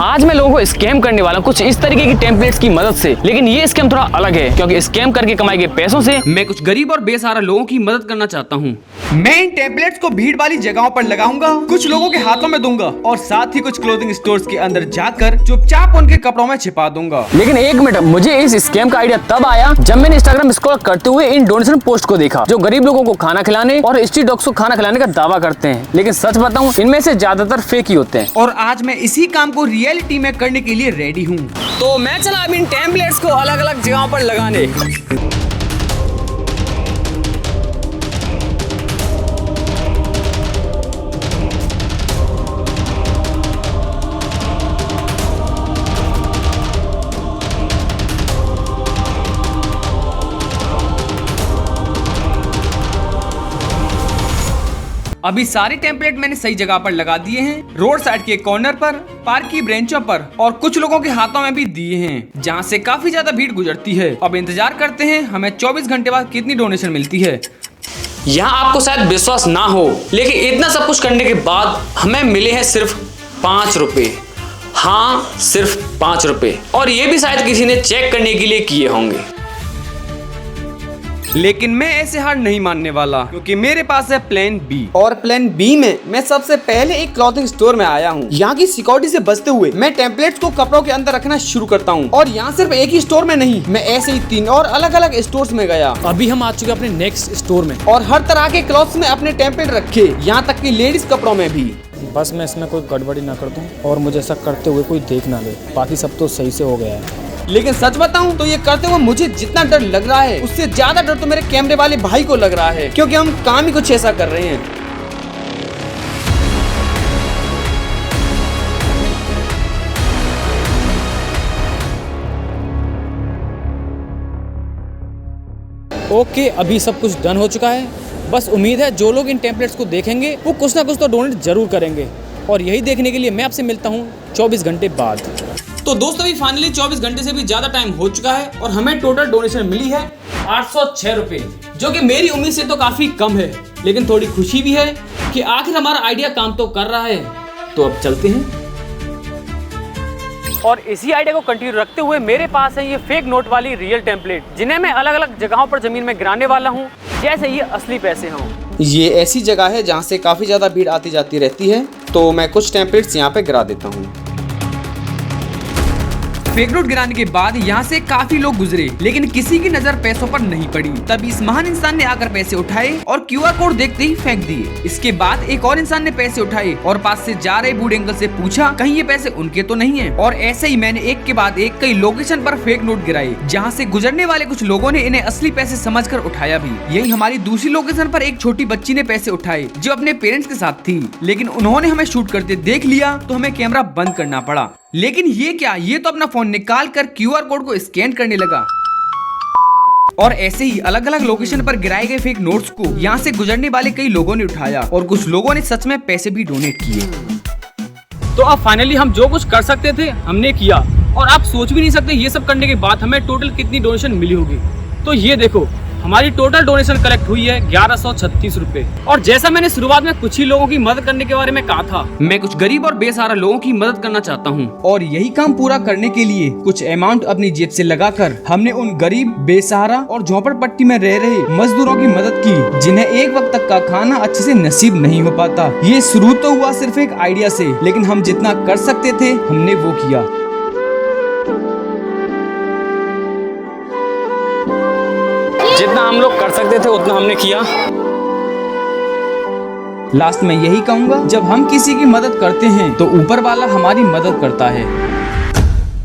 आज मैं लोगों को स्कैम करने वाला हूँ कुछ इस तरीके की टेम्पलेट्स की मदद से। लेकिन ये स्कैम थोड़ा अलग है, क्योंकि स्कैम करके कमाए गए पैसों से मैं कुछ गरीब और बेसहारा लोगों की मदद करना चाहता हूँ। मैं इन टेम्पलेट्स को भीड़ वाली जगहों पर लगाऊंगा, कुछ लोगों के हाथों में दूंगा और साथ ही कुछ क्लोथिंग स्टोर्स के अंदर जाकर चुपचाप उनके कपड़ों में छिपा दूंगा। लेकिन एक मिनट, मुझे इस स्कैम का आइडिया तब आया जब मैंने इंस्टाग्राम स्क्रॉल करते हुए इन डोनेशन पोस्ट को देखा जो गरीब लोगों को खाना खिलाने और स्ट्रीट डॉग्स को खाना खिलाने का दावा करते हैं। लेकिन सच बताऊं, इनमें से ज्यादातर फेक ही होते हैं। और आज मैं इसी काम को रियलिटी में करने के लिए रेडी हूँ। तो मैं चला अब इन टेम्पलेट्स को अलग अलग जगहों पर लगाने। अभी सारे टेम्पलेट मैंने सही जगह पर लगा दिए हैं, रोड साइड के कॉर्नर पर, पार्क की ब्रेंचों पर और कुछ लोगों के हाथों में भी दिए हैं जहां से काफी ज्यादा भीड़ गुजरती है। अब इंतजार करते हैं हमें 24 घंटे बाद कितनी डोनेशन मिलती है। यहाँ आपको शायद विश्वास ना हो, लेकिन इतना सब कुछ करने के बाद हमें मिले हैं सिर्फ 5 रुपए। हाँ, सिर्फ 5 रुपए, और ये भी शायद किसी ने चेक करने के लिए किए होंगे। लेकिन मैं ऐसे हार नहीं मानने वाला, क्योंकि मेरे पास है प्लान बी। और प्लान बी में मैं सबसे पहले एक क्लॉथिंग स्टोर में आया हूँ। यहाँ की सिक्योरिटी से बचते हुए मैं टेम्पलेट्स को कपड़ों के अंदर रखना शुरू करता हूँ। और यहाँ सिर्फ एक ही स्टोर में नहीं, मैं ऐसे ही 3 और अलग अलग स्टोर्स में गया। अभी हम आ चुके हैं अपने नेक्स्ट स्टोर में और हर तरह के क्लॉथ्स में अपने टेम्पलेट रखे, यहाँ तक कि लेडीज कपड़ों में भी। बस मैं इसमें कोई गड़बड़ी ना कर दूं और मुझे ऐसा करते हुए कोई देख ना ले। बाकी सब तो सही से हो गया है। लेकिन सच बताऊं तो ये करते हुए मुझे जितना डर लग रहा है उससे ज्यादा डर तो मेरे कैमरे वाले भाई को लग रहा है, क्योंकि हम काम ही कुछ ऐसा कर रहे हैं। ओके, अभी सब कुछ डन हो चुका है। बस उम्मीद है जो लोग इन टेम्पलेट्स को देखेंगे वो कुछ ना कुछ तो डोनेट जरूर करेंगे। और यही देखने के लिए मैं आपसे मिलता हूँ 24 घंटे बाद। तो दोस्तों, अभी फाइनली 24 घंटे से भी ज्यादा टाइम हो चुका है और हमें टोटल डोनेशन मिली है 806 रुपए, जो कि मेरी उम्मीद से तो काफी कम है। लेकिन थोड़ी खुशी भी है कि आखिर हमारा आइडिया काम तो कर रहा है। तो अब चलते हैं। और इसी आइडिया को कंटिन्यू रखते हुए मेरे पास है ये फेक नोट वाली रियल टेम्पलेट, जिन्हें मैं अलग अलग जगहों पर जमीन में गिराने वाला हूँ जैसे ये असली पैसे हों। ये ऐसी जगह है जहाँ से काफी ज्यादा भीड़ आती जाती रहती है, तो मैं कुछ टेम्पलेट्स यहाँ पे गिरा देता हूँ। फेक नोट गिराने के बाद यहाँ से काफी लोग गुजरे, लेकिन किसी की नजर पैसों पर नहीं पड़ी। तभी इस महान इंसान ने आकर पैसे उठाए और QR कोड देखते ही फेंक दिए। इसके बाद एक और इंसान ने पैसे उठाए और पास से जा रहे बूढ़े अंकल से पूछा कहीं ये पैसे उनके तो नहीं है। और ऐसे ही मैंने एक के बाद एक कई लोकेशन पर फेक नोट गिराए, जहाँ से गुजरने वाले कुछ लोगों ने इन्हें असली पैसे समझकर उठाया भी। यही हमारी दूसरी लोकेशन पर एक छोटी बच्ची ने पैसे उठाए जो अपने पेरेंट्स के साथ थी, लेकिन उन्होंने हमें शूट करते देख लिया तो हमें कैमरा बंद करना पड़ा। लेकिन ये क्या, ये तो अपना फोन निकाल कर QR कोड को स्कैन करने लगा। और ऐसे ही अलग अलग लोकेशन पर गिराए गए फेक नोट्स को यहाँ से गुजरने वाले कई लोगों ने उठाया और कुछ लोगों ने सच में पैसे भी डोनेट किए। तो अब फाइनली हम जो कुछ कर सकते थे हमने किया, और आप सोच भी नहीं सकते ये सब करने के बाद हमें टोटल कितनी डोनेशन मिली होगी। तो ये देखो, हमारी टोटल डोनेशन कलेक्ट हुई है 1136 रुपए। और जैसा मैंने शुरुआत में कुछ ही लोगों की मदद करने के बारे में कहा था, मैं कुछ गरीब और बेसहारा लोगों की मदद करना चाहता हूँ। और यही काम पूरा करने के लिए कुछ अमाउंट अपनी जेब से लगाकर हमने उन गरीब, बेसहारा और झोपड़पट्टी में रह रहे मजदूरों की मदद की, जिन्हें एक वक्त तक का खाना अच्छे से नसीब नहीं हो पाता। ये शुरू तो हुआ सिर्फ एक आइडिया से, लेकिन हम जितना कर सकते थे हमने वो किया। जितना हम लोग कर सकते थे उतना हमने किया। लास्ट में यही कहूँगा, जब हम किसी की मदद करते हैं तो ऊपर वाला हमारी मदद करता है।